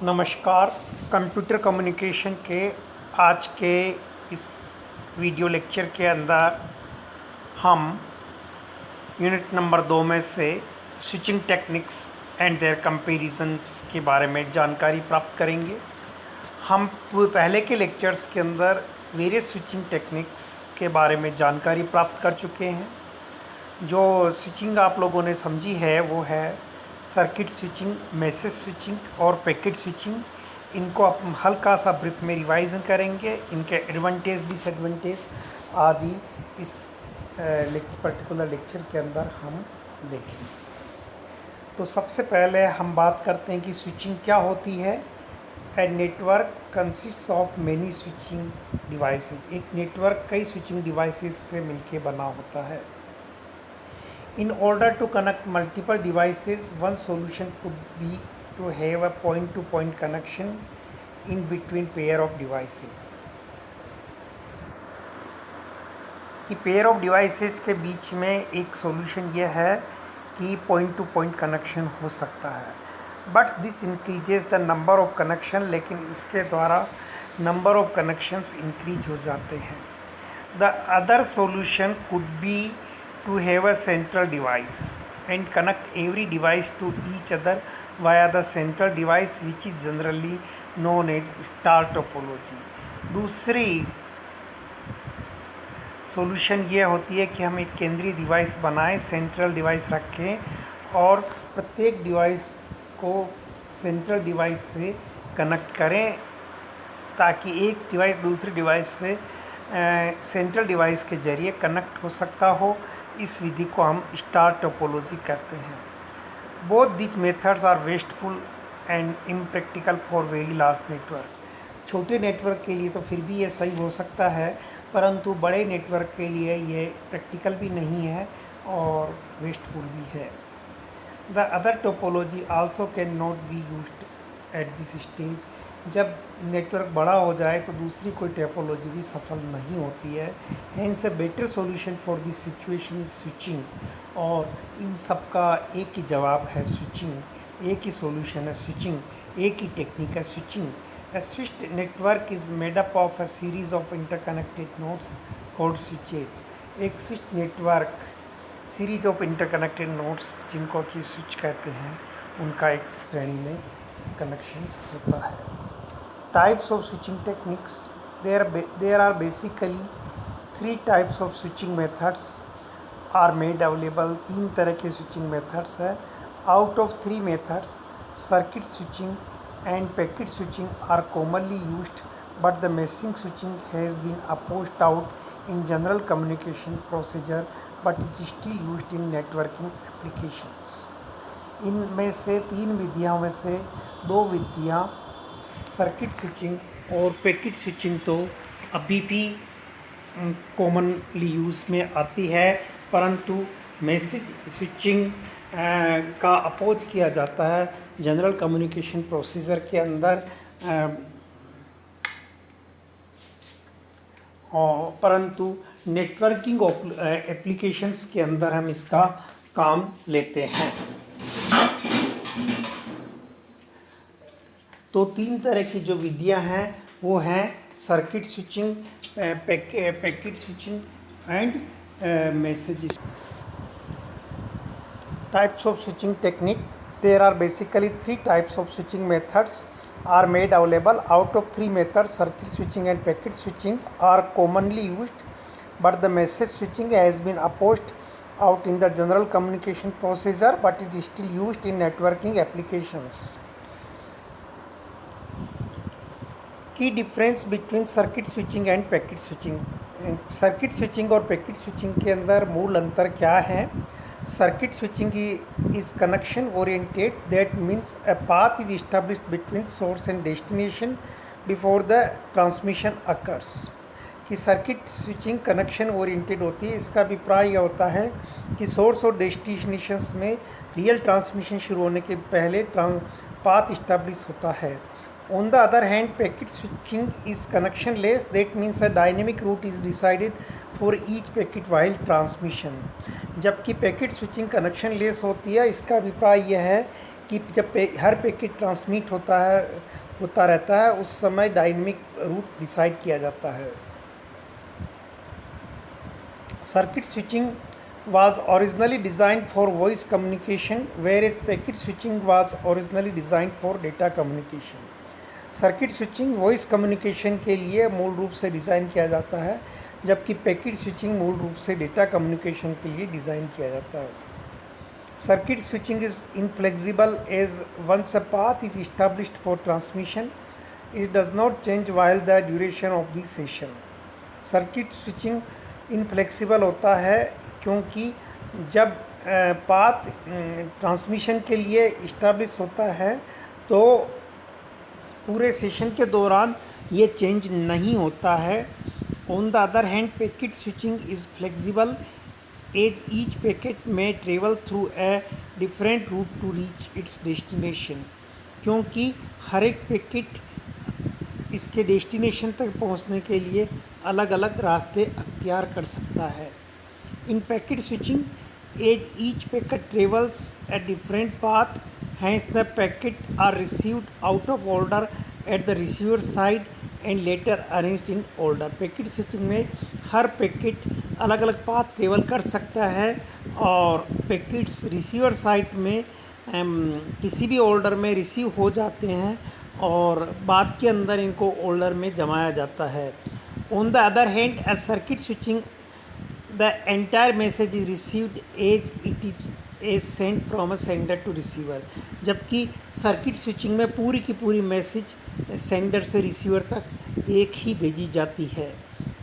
नमस्कार। Computer communication के आज के इस वीडियो लेक्चर के अंदर हम यूनिट नंबर 2 में से switching techniques and their comparisons के बारे में जानकारी प्राप्त करेंगे। हम पहले के लेक्चर्स के अंदर वेरियस स्विचिंग टेक्निक्स के बारे में जानकारी प्राप्त कर चुके हैं। जो स्विचिंग आप लोगों ने समझी है वो है सर्किट स्विचिंग, मैसेज स्विचिंग और पैकेट स्विचिंग। इनको हम हल्का सा ब्रीफ में रिवाइजन करेंगे। इनके एडवांटेज डिसएडवांटेज आदि इस पर्टिकुलर लेक्चर के अंदर हम देखेंगे। तो सबसे पहले हम बात करते हैं कि स्विचिंग क्या होती है। A network consist of many switching devices. एक नेटवर्क कई स्विचिंग डिवाइसेस से मिलकर बना होता है। In order to connect multiple devices, one solution could be to have a point-to-point connection in between pair of devices. कि पेयर ऑफ डिवाइसेस के बीच में एक सॉल्यूशन यह है कि पॉइंट टू पॉइंट कनेक्शन हो सकता है, but this increases the number of connection. लेकिन इसके द्वारा नंबर ऑफ कनेक्शंस इंक्रीज हो जाते हैं। The other solution could be to have a central device and connect every device to each other via the central device, which is generally known as star topology. दूसरी solution ये होती है कि हम एक केंद्रीय डिवाइस बनाएं, सेंट्रल डिवाइस रखें और प्रत्येक डिवाइस को सेंट्रल डिवाइस से कनेक्ट करें ताकि एक डिवाइस दूसरी डिवाइस से सेंट्रल डिवाइस के जरिए कनेक्ट हो सकता हो। इस विधि को हम स्टार टोपोलॉजी कहते हैं। Both this methods are wasteful and impractical for very large network. छोटे नेटवर्क के लिए तो फिर भी ये सही हो सकता है, परंतु बड़े नेटवर्क के लिए ये प्रैक्टिकल भी नहीं है और वेस्टफुल भी है। The other topology also can not be used at this stage. जब नेटवर्क बड़ा हो जाए तो दूसरी कोई टोपोलॉजी भी सफल नहीं होती है। Hence a better solution for this situation is switching. और इन सब का एक ही जवाब है स्विचिंग, एक ही सॉल्यूशन है स्विचिंग, एक ही टेक्निक है switching. A switched network is made up of a series of interconnected nodes called switches. एक switched network series of interconnected nodes जिनको कि स्विच कहते हैं, उनका एक श्रेणी में कनेक्शंस होता है। Types of switching techniques. There are basically 3 types of switching methods are made available. 3 तरह के switching methods है। Out of 3 methods, circuit switching and packet switching are commonly used, but the meshing switching has been opposed out in general communication procedure, but is still used in networking applications. इनमें से 3 विधियों में से 2 विधियाँ circuit switching और packet switching तो अभी भी कॉमनली यूज़ में आती है, परंतु मैसेज स्विचिंग का अपोज किया जाता है जनरल कम्युनिकेशन प्रोसीजर के अंदर, परंतु नेटवर्किंग एप्लीकेशंस के अंदर हम इसका काम लेते हैं। तो 3 तरह की जो विधियां हैं वो हैं circuit switching, packet switching and message. Types of switching technique. There are basically 3 types of switching methods are made available. Out of 3 methods, circuit switching and packet switching are commonly used, but the message switching has been opposed out in the general communication procedure, but it is still used in networking applications. Key difference between circuit switching and packet switching. Circuit switching और packet switching के अंदर मूल अंतर क्या है। Circuit switching is connection oriented, that means a path is established between source and destination before the transmission occurs. कि circuit switching connection oriented होती है। इसका अभिप्राय यह होता है कि सोर्स और डेस्टिनेशंस में रियल ट्रांसमिशन शुरू होने के पहले पाथ इस्टेब्लिश होता है। On the other hand, packet switching is connectionless, that means a dynamic route is decided for each packet while transmission. जबकि पैकेट स्विचिंग कनेक्शन लेस होती है। इसका अभिप्राय यह है कि जब हर पैकेट ट्रांसमिट होता रहता है उस समय डायनेमिक रूट डिसाइड किया जाता है। Circuit switching was originally designed for voice communication, whereas packet switching was originally designed for data communication. Circuit switching voice communication के लिए मूल रूप से डिज़ाइन किया जाता है, जबकि पैकेट स्विचिंग मूल रूप से डेटा कम्युनिकेशन के लिए डिज़ाइन किया जाता है। Circuit switching is inflexible as once a path is established for transmission it does not change while the duration of the session. Circuit switching inflexible होता है क्योंकि जब पाथ ट्रांसमिशन के लिए इस्टेब्लिश होता है तो पूरे सेशन के दौरान ये चेंज नहीं होता है। On the other hand packet switching is flexible as each packet may travel through a different route to reach its destination, क्योंकि हर एक पैकेट इसके डेस्टिनेशन तक पहुंचने के लिए अलग अलग रास्ते अख्तियार कर सकता है। In packet switching, as each packet travels a different path, hence the packet are received out of order at the receiver side and later arranged in order. Packet switching में हर पैकेट अलग अलग पाथ ट्रेवल कर सकता है और packets receiver side में किसी भी ऑर्डर में रिसीव हो जाते हैं और बाद के अंदर इनको ऑर्डर में जमाया जाता है। On the other hand, as circuit switching the entire message is received as it is sent from a sender to receiver, जबकि सर्किट स्विचिंग में पूरी की पूरी मैसेज सेंडर से रिसीवर तक एक ही भेजी जाती है।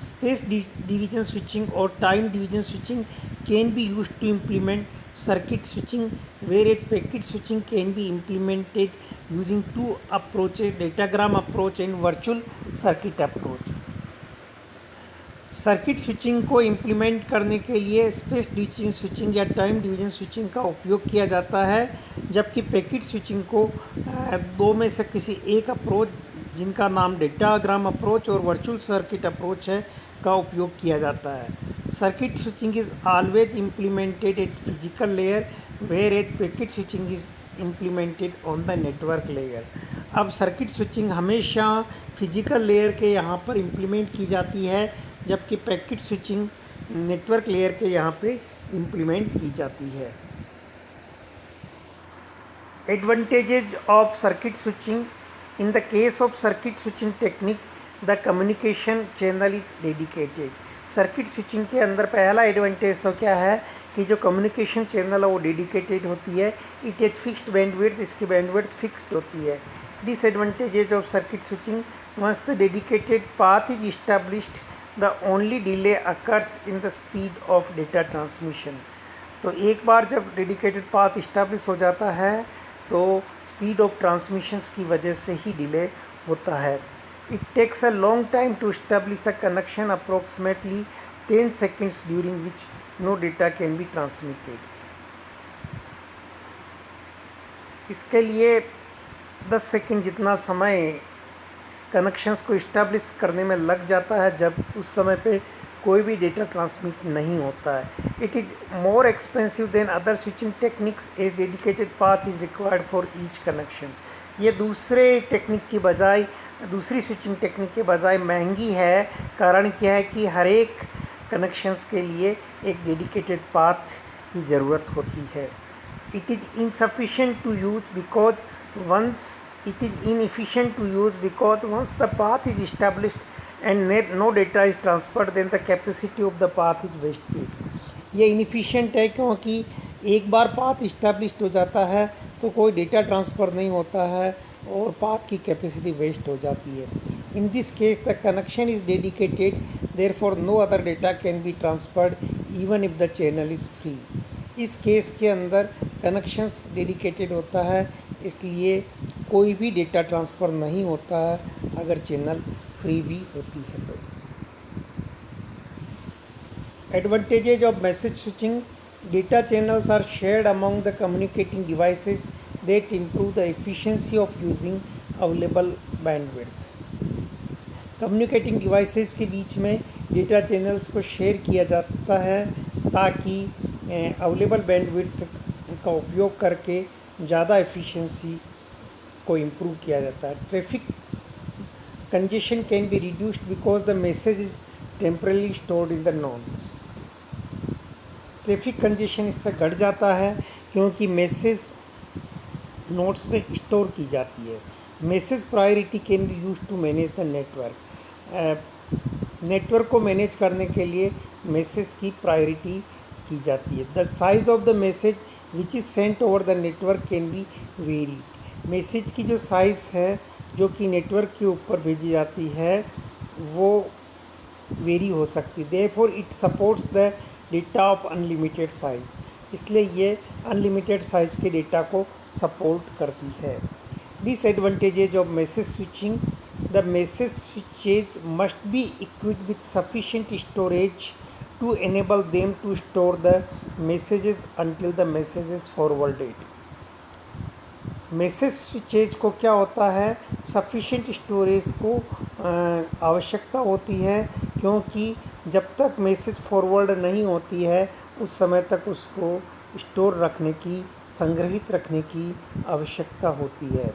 स्पेस डिवीजन स्विचिंग और time division switching can be used to implement circuit switching, whereas packet switching can be implemented using two approaches, datagram approach and virtual circuit approach. Circuit switching को implement करने के लिए space division switching या time division switching का उपयोग किया जाता है, जबकि पैकेट स्विचिंग को दो में से किसी एक अप्रोच, जिनका नाम डेटाग्राम अप्रोच और वर्चुअल सर्किट अप्रोच है, का उपयोग किया जाता है। Circuit switching is always implemented at physical layer, whereas packet switching is implemented on the network layer. अब सर्किट स्विचिंग हमेशा फिजिकल लेयर के यहाँ पर इम्प्लीमेंट की जाती है, जबकि पैकेट स्विचिंग नेटवर्क लेयर के यहाँ पे इम्प्लीमेंट की जाती है। Advantages of circuit switching: in the case of circuit switching technique the communication channel is dedicated. Circuit switching के अंदर पहला एडवांटेज तो क्या है कि जो कम्युनिकेशन चैनल है वो डेडिकेटेड होती है। इट इज फिक्स्ड बैंडविड्थ, इसकी बैंडविड्थ फिक्स्ड होती है। Disadvantages of circuit switching: once the dedicated path is established the only delay occurs in the speed of data transmission. तो एक बार जब डेडिकेटेड पाथ इस्टेब्लिश हो जाता है तो स्पीड ऑफ ट्रांसमिशंस की वजह से ही डिले होता है। It takes a long time to establish a connection, approximately 10 seconds, during which no data can be transmitted. इसके लिए 10 सेकंड जितना समय कनेक्शंस को इस्टेब्लिश करने में लग जाता है, जब उस समय पे कोई भी डेटा ट्रांसमिट नहीं होता है। It is more expensive than other switching techniques as dedicated path is required for each connection. ये दूसरी स्विचिंग टेक्निक के बजाय महंगी है। कारण क्या है कि हर एक कनेक्शंस के लिए एक डेडिकेटेड पाथ की ज़रूरत होती है। It is insufficient to use because once the path is established and no data is transferred, then the capacity of the path is wasted. ये इनफिशिएंट है क्योंकि एक बार पाथ इस्टेब्लिश्ड हो जाता है तो कोई डेटा ट्रांसफ़र नहीं होता है और पाथ की कैपेसिटी वेस्ट हो जाती है। In this case the connection is dedicated, therefore no other data can be transferred even if the channel is free. इस केस के अंदर कनेक्शंस डेडिकेटेड होता है, इसलिए कोई भी डेटा ट्रांसफ़र नहीं होता है अगर चैनल फ्री भी होती है तो। Advantages of message switching: data channels are shared among the communicating devices that improve the efficiency of using available bandwidth. Communicating devices के बीच में डेटा चैनल्स को शेयर किया जाता है ताकि अवेलेबल बैंडविड्थ का उपयोग करके ज़्यादा एफिशिएंसी को इम्प्रूव किया जाता है। Traffic congestion can be reduced because the message is temporarily stored in the node. Traffic congestion इससे घट जाता है क्योंकि मैसेज नोड्स में स्टोर की जाती है। Message priority can be use to manage the network. Network को मैनेज करने के लिए मैसेज की प्रायोरिटी की जाती है। The size of the message which is sent over the network can be varied. Message की जो साइज़ है जो कि नेटवर्क के ऊपर भेजी जाती है वो वेरी हो सकती है। Therefore it supports the data of unlimited size. इसलिए ये अनलिमिटेड साइज़ के डेटा को सपोर्ट करती है। Disadvantages of message switching: the message switches must be equipped with sufficient storage to enable them to store the messages until the message is forwarded। Message switches को क्या होता है, sufficient storage को आवश्यकता होती है क्योंकि जब तक मैसेज फॉरवर्ड नहीं होती है उस समय तक उसको स्टोर रखने की, संग्रहित रखने की आवश्यकता होती है।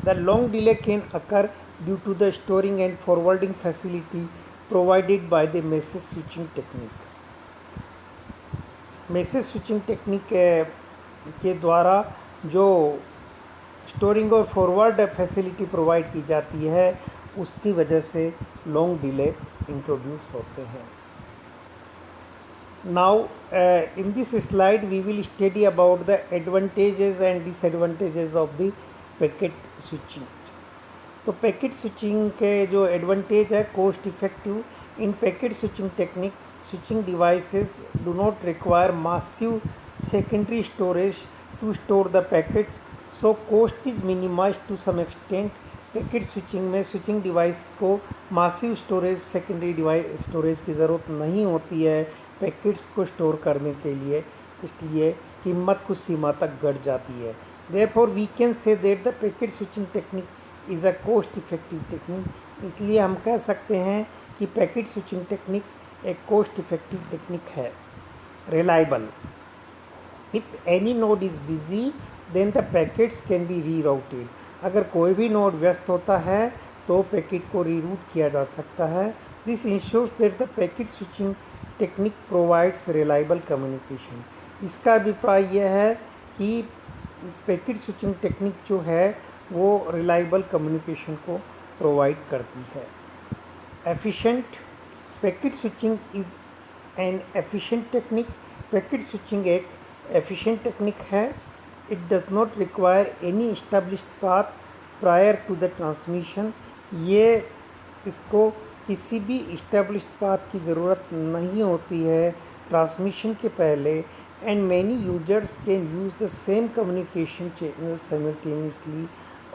The long delay can occur due to the storing and forwarding facility provided by the message switching technique. Message switching technique के द्वारा जो स्टोरिंग और फॉरवर्ड फैसिलिटी प्रोवाइड की जाती है उसकी वजह से लॉन्ग डिले इंट्रोड्यूस होते हैं। Now in this slide we will study about the advantages and disadvantages of the packet switching. तो पैकेट स्विचिंग के जो एडवांटेज है, cost effective. In packet switching technique switching devices do not require massive secondary storage to store the packets, so cost is minimized to some extent। Packet switching में switching device को massive storage, secondary device storage की ज़रूरत नहीं होती है packets को store करने के लिए, इसलिए कीमत कुछ सीमा तक घट जाती है। Therefore we can say that the packet switching technique is a cost effective technique. इसलिए हम कह सकते हैं कि पैकेट स्विचिंग टेक्निक एक कॉस्ट इफेक्टिव टेक्निक है। Reliable: if any node is busy then the packets can be rerouted. अगर कोई भी नोड व्यस्त होता है तो पैकेट को रीरूट किया जा सकता है। This ensures that the packet switching technique provides reliable communication. इसका अभिप्राय यह है कि पैकेट स्विचिंग टेक्निक जो है वो रिलायबल कम्युनिकेशन को प्रोवाइड करती है। Efficient: packet switching is an efficient technique. Packet switching एक एफिशिएंट टेक्निक है। It does not require any established path prior to the transmission. ये इसको किसी भी इस्टेब्लिश्ड पाथ की ज़रूरत नहीं होती है ट्रांसमिशन के पहले। And many users can use the same communication channel simultaneously.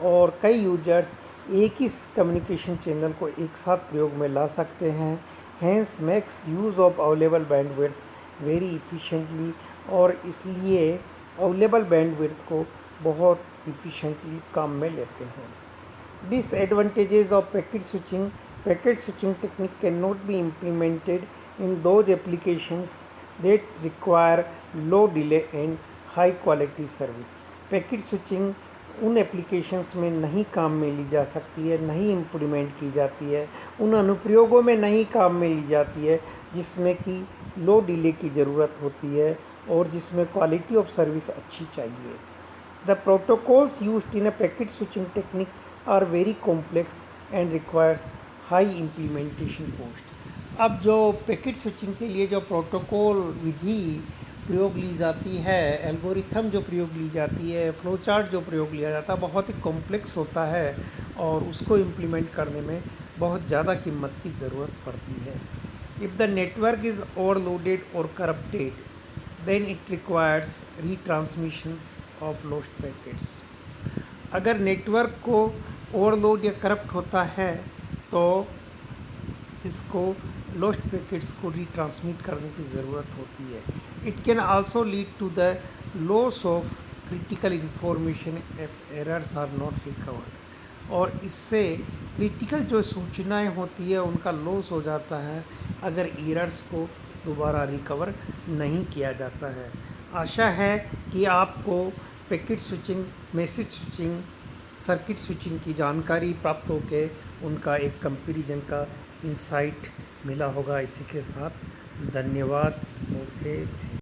और कई यूजर्स एक ही कम्युनिकेशन चैनल को एक साथ प्रयोग में ला सकते हैं। Hence makes use of available bandwidth very efficiently. और इसलिए अवेलेबल बैंडविड्थ को बहुत इफ़िशेंटली काम में लेते हैं। Disadvantages of packet switching: packet switching technique can not be implemented in those applications that require low delay and high quality service. Packet switching उन applications में नहीं काम में ली जा सकती है, नहीं इम्प्लीमेंट की जाती है, उन अनुप्रयोगों में नहीं काम में ली जाती है जिसमें कि लो डिले की ज़रूरत होती है और जिसमें क्वालिटी ऑफ सर्विस अच्छी चाहिए। The protocols used in a packet switching technique are very complex and requires high implementation cost. अब जो पैकेट स्विचिंग के लिए जो प्रोटोकॉल विधि प्रयोग ली जाती है, एल्गोरिथम जो प्रयोग ली जाती है, फ्लो चार्ट जो प्रयोग लिया जाता है, बहुत ही कॉम्प्लेक्स होता है और उसको इम्प्लीमेंट करने में बहुत ज़्यादा कीमत की ज़रूरत पड़ती है। If the network is overloaded और corrupted then it requires retransmissions of lost packets. अगर नेटवर्क को ओवरलोड या करप्ट होता है तो इसको लॉस्ट पैकेट्स को रीट्रांसमिट करने की ज़रूरत होती है। It can also lead to the loss of critical information if errors are not recovered. और इससे क्रिटिकल जो सूचनाएं होती है उनका लॉस हो जाता है अगर एरर्स को दोबारा रिकवर नहीं किया जाता है। आशा है कि आपको packet switching, message switching, circuit switching की जानकारी प्राप्त होकर उनका एक कंपैरिजन का इंसाइट मिला होगा। इसी के साथ धन्यवाद। ओके।